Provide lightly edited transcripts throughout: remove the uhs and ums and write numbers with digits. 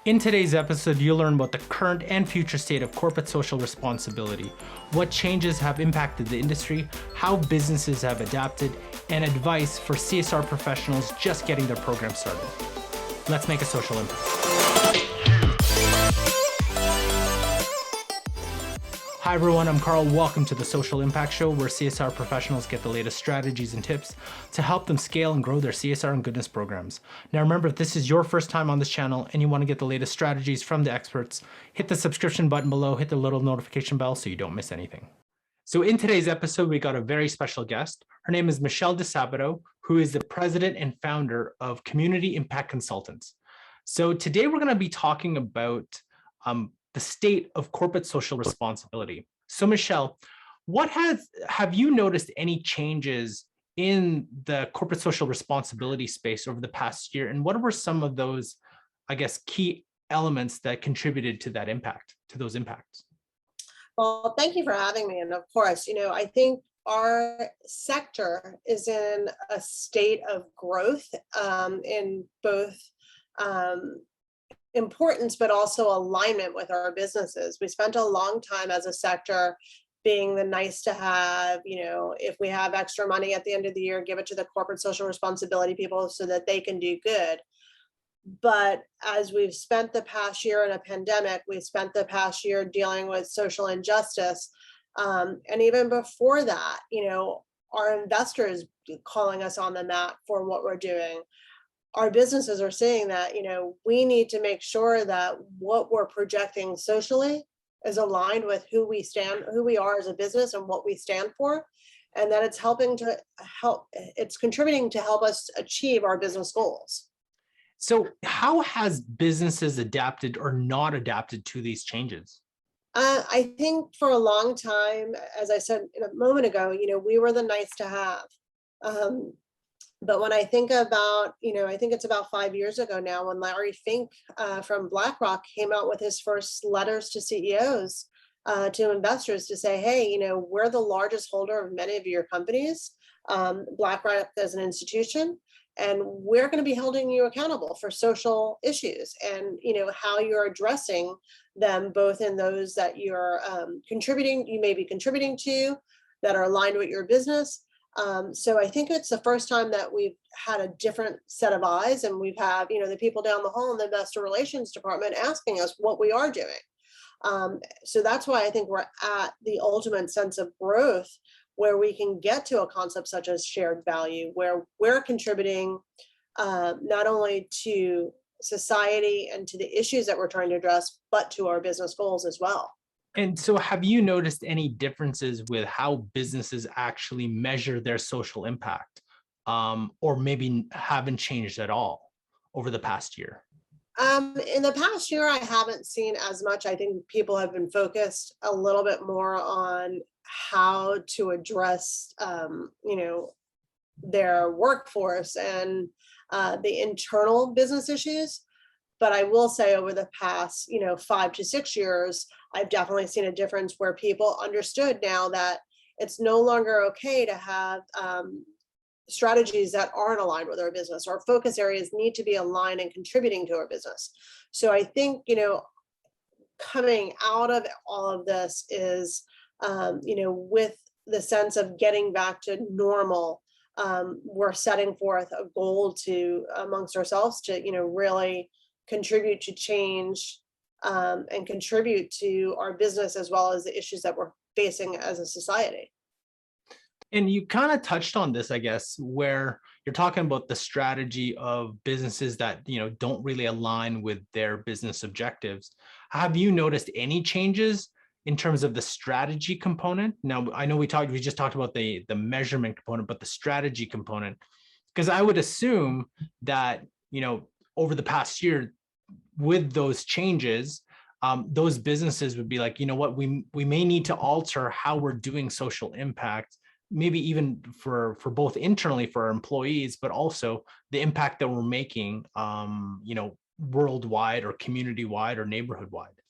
In today's episode, you'll learn about the current and future state of corporate social responsibility, what changes have impacted the industry, how businesses have adapted, and advice for CSR professionals just getting their program started. Let's make a social impact. Hi everyone, I'm Carl. Welcome to the Social Impact Show, where CSR professionals get the latest strategies and tips to help them scale and grow their CSR and goodness programs. Now remember, if this is your first time on this channel and you want to get the latest strategies from the experts, hit the subscription button below, hit the little notification bell so you don't miss anything. So in today's episode, we got a very special guest. Her name is Michelle DeSabato, who is the president and founder of Community Impact Consultants. So today we're going to be talking about the state of corporate social responsibility. So Michelle, have you noticed any changes in the corporate social responsibility space over the past year? And what were some of those, I guess, key elements that contributed to that impact, to those impacts? Well, thank you for having me. And of course, I think our sector is in a state of growth in both importance, but also alignment with our businesses. We spent a long time as a sector being the nice to have, if we have extra money at the end of the year, give it to the corporate social responsibility people so that they can do good. But as we've spent the past year in a pandemic, we've spent the past year dealing with social injustice. And even before that, our investors calling us on the mat for what we're doing. Our businesses are saying that, we need to make sure that what we're projecting socially is aligned with who we are as a business and what we stand for, and that it's contributing to help us achieve our business goals. So how has businesses adapted or not adapted to these changes? I think for a long time, as I said a moment ago, we were the nice to have. But when I think about, I think it's about 5 years ago now when Larry Fink from BlackRock came out with his first letters to CEOs, to investors to say, hey, we're the largest holder of many of your companies, BlackRock as an institution, and we're going to be holding you accountable for social issues and, how you're addressing them, both in those that you're you may be contributing to that are aligned with your business. So I think it's the first time that we've had a different set of eyes, and we've had, the people down the hall in the investor relations department asking us what we are doing. So that's why I think we're at the ultimate sense of growth, where we can get to a concept such as shared value, where we're contributing not only to society and to the issues that we're trying to address, but to our business goals as well. And so have you noticed any differences with how businesses actually measure their social impact, or maybe haven't changed at all over the past year? In the past year, I haven't seen as much. I think people have been focused a little bit more on how to address, their workforce and the internal business issues. But I will say over the past, 5 to 6 years, I've definitely seen a difference where people understood now that it's no longer okay to have strategies that aren't aligned with our business. Our focus areas need to be aligned and contributing to our business. So I think, coming out of all of this is, with the sense of getting back to normal, we're setting forth a goal to amongst ourselves to, really contribute to change and contribute to our business as well as the issues that we're facing as a society. And you kind of touched on this, I guess, where you're talking about the strategy of businesses that, don't really align with their business objectives. Have you noticed any changes in terms of the strategy component? Now, I know we just talked about the measurement component, but the strategy component, because I would assume that, over the past year, with those changes, those businesses would be like, what, we may need to alter how we're doing social impact, maybe even for both internally for our employees, but also the impact that we're making, worldwide or community-wide or neighborhood-wide.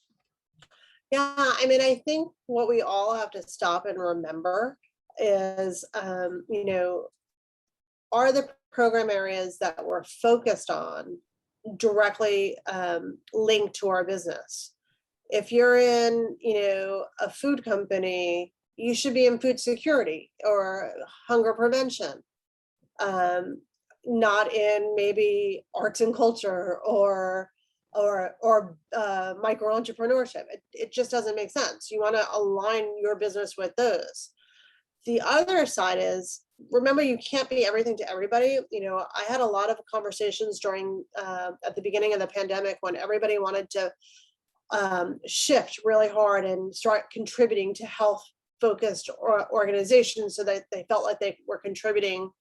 Yeah, I think what we all have to stop and remember is, are the program areas that we're focused on directly linked to our business. If you're in, a food company, you should be in food security or hunger prevention, um, not in maybe arts and culture or micro entrepreneurship. It just doesn't make sense. You want to align your business with those. The other side is, remember, you can't be everything to everybody. I had a lot of conversations during at the beginning of the pandemic when everybody wanted to shift really hard and start contributing to health focused organizations so that they felt like they were contributing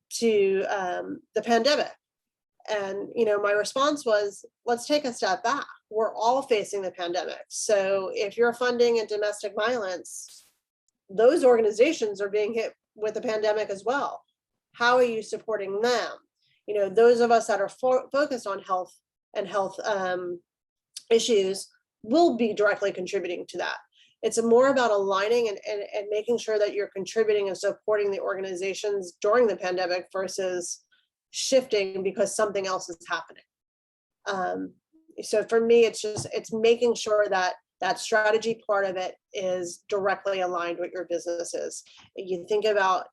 to the pandemic. And my response was, let's take a step back. We're all facing the pandemic. So if you're funding in domestic violence, those organizations are being hit with the pandemic as well. How are you supporting them? Those of us that are focused on health and health issues will be directly contributing to that. It's more about aligning and making sure that you're contributing and supporting the organizations during the pandemic versus shifting because something else is happening. So for me, it's making sure that that strategy part of it is directly aligned with your businesses. You think about,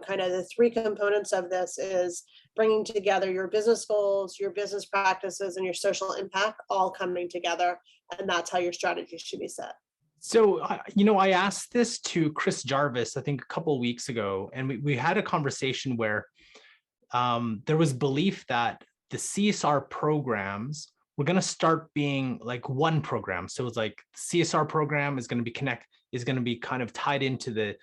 kind of the three components of this is bringing together your business goals, your business practices, and your social impact all coming together. And that's how your strategy should be set. So, I asked this to Chris Jarvis, I think a couple of weeks ago, and we had a conversation where there was belief that the CSR programs were going to start being like one program. So it's like CSR program is going to be kind of tied into the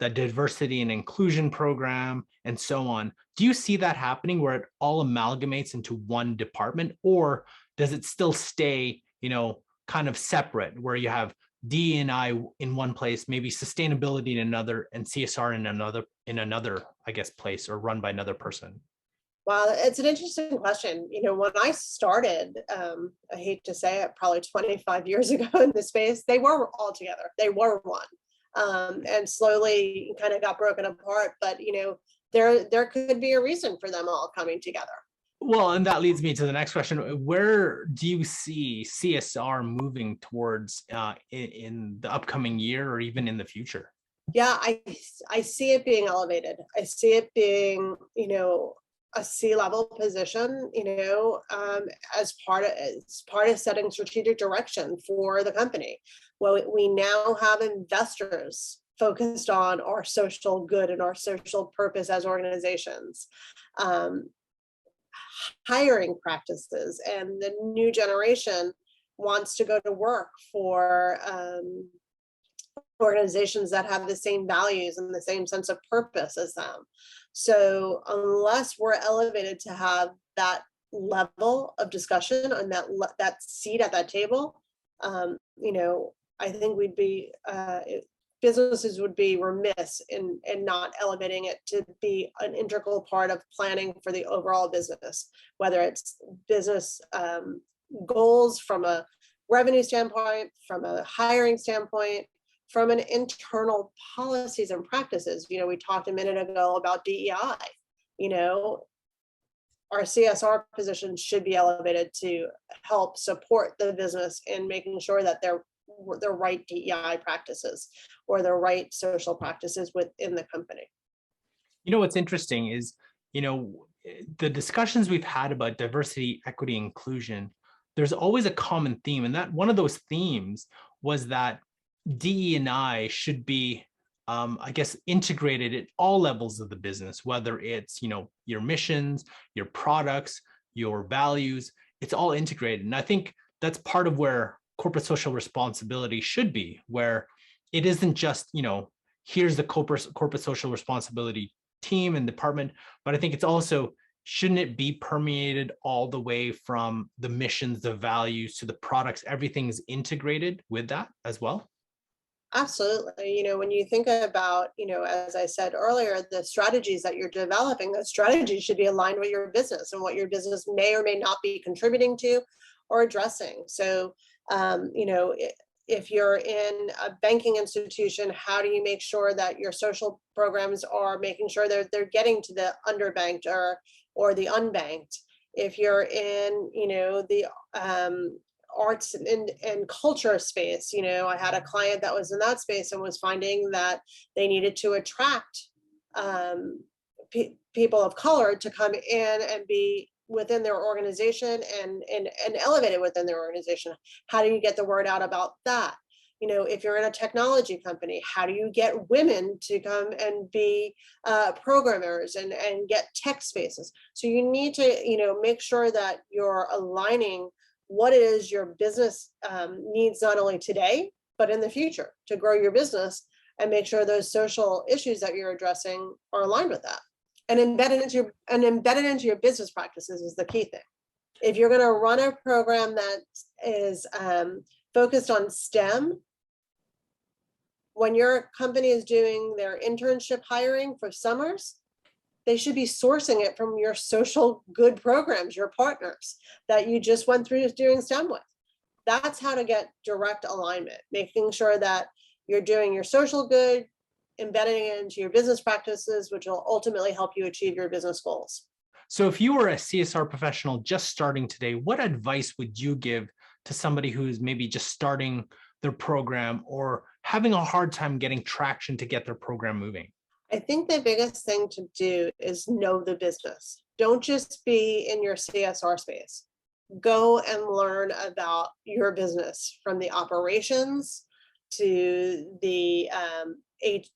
diversity and inclusion program and so on. Do you see that happening where it all amalgamates into one department, or does it still stay, kind of separate where you have DE&I in one place, maybe sustainability in another, and CSR in another, I guess, place, or run by another person? Well, it's an interesting question. When I started, I hate to say it, probably 25 years ago in the space, they were all together. They were one, and slowly kind of got broken apart. But there could be a reason for them all coming together. Well, and that leads me to the next question. Where do you see CSR moving towards in the upcoming year or even in the future? Yeah, I see it being elevated. I see it being, a C-level position, as part of setting strategic direction for the company. Well, we now have investors focused on our social good and our social purpose as organizations. Hiring practices, and the new generation wants to go to work for organizations that have the same values and the same sense of purpose as them. So unless we're elevated to have that level of discussion and that seat at that table, I think we'd be businesses would be remiss in not elevating it to be an integral part of planning for the overall business, whether it's business goals from a revenue standpoint, from a hiring standpoint, from an internal policies and practices. We talked a minute ago about DEI. Our CSR positions should be elevated to help support the business in making sure that they're the right DEI practices or the right social practices within the company. What's interesting is, the discussions we've had about diversity, equity, inclusion, there's always a common theme. And that one of those themes was that DE&I should be, I guess, integrated at all levels of the business, whether it's, your missions, your products, your values, it's all integrated. And I think that's part of where corporate social responsibility should be, where it isn't just, here's the corporate social responsibility team and department, but I think it's also, shouldn't it be permeated all the way from the missions, the values to the products, everything's integrated with that as well? Absolutely. When you think about, as I said earlier, the strategies that you're developing, those strategies should be aligned with your business and what your business may or may not be contributing to or addressing. So, if you're in a banking institution, how do you make sure that your social programs are making sure they're getting to the underbanked or the unbanked? If you're in, the arts and culture space, I had a client that was in that space and was finding that they needed to attract people of color to come in and be within their organization and elevated within their organization. How do you get the word out about that? If you're in a technology company, how do you get women to come and be programmers and get tech spaces? So you need to, make sure that you're aligning what it is your business needs not only today, but in the future to grow your business, and make sure those social issues that you're addressing are aligned with that. And embedded into your business practices is the key thing. If you're going to run a program that is focused on STEM, when your company is doing their internship hiring for summers, they should be sourcing it from your social good programs, your partners that you just went through doing STEM with. That's how to get direct alignment, making sure that you're doing your social good, embedding it into your business practices, which will ultimately help you achieve your business goals. So if you were a CSR professional just starting today, what advice would you give to somebody who's maybe just starting their program or having a hard time getting traction to get their program moving? I think the biggest thing to do is know the business. Don't just be in your CSR space. Go and learn about your business, from the operations to the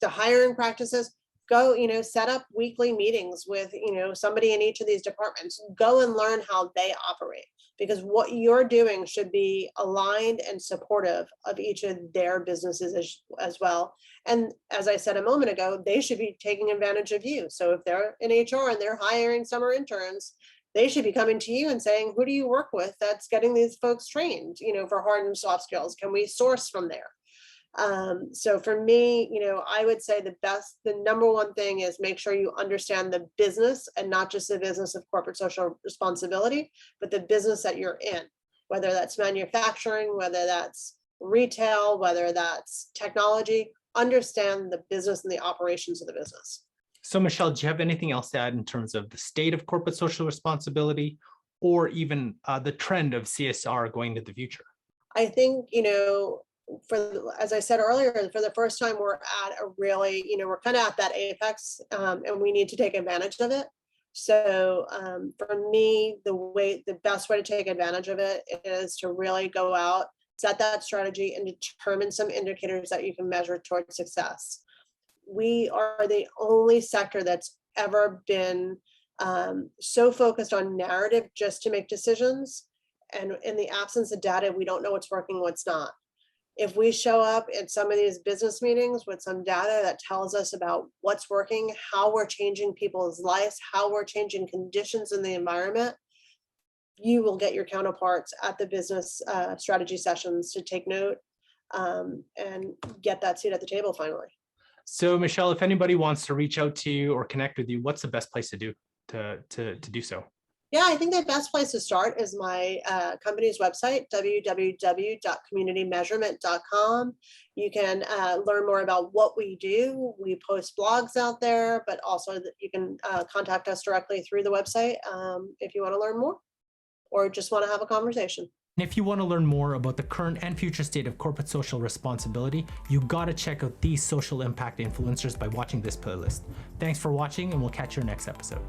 hiring practices. Go, set up weekly meetings with, somebody in each of these departments. Go and learn how they operate, because what you're doing should be aligned and supportive of each of their businesses as well. And as I said a moment ago, they should be taking advantage of you. So if they're in HR and they're hiring summer interns, they should be coming to you and saying, who do you work with that's getting these folks trained, for hard and soft skills? Can we source from there? So for me, I would say the number one thing is make sure you understand the business, and not just the business of corporate social responsibility, but the business that you're in, whether that's manufacturing, whether that's retail, whether that's technology. Understand the business and the operations of the business. So Michelle, do you have anything else to add in terms of the state of corporate social responsibility, or even the trend of CSR going into the future? I think, as I said earlier, for the first time, we're at a really, we're kind of at that apex, and we need to take advantage of it. So for me, the best way to take advantage of it is to really go out, set that strategy, and determine some indicators that you can measure towards success. We are the only sector that's ever been so focused on narrative just to make decisions. And in the absence of data, we don't know what's working, what's not. If we show up at some of these business meetings with some data that tells us about what's working, how we're changing people's lives, how we're changing conditions in the environment, you will get your counterparts at the business strategy sessions to take note and get that seat at the table finally. So Michelle, if anybody wants to reach out to you or connect with you, what's the best place to do so? Yeah, I think the best place to start is my company's website, www.communitymeasurement.com. You can learn more about what we do. We post blogs out there, but also you can contact us directly through the website if you want to learn more or just want to have a conversation. And if you want to learn more about the current and future state of corporate social responsibility, you got to check out these social impact influencers by watching this playlist. Thanks for watching, and we'll catch you next episode.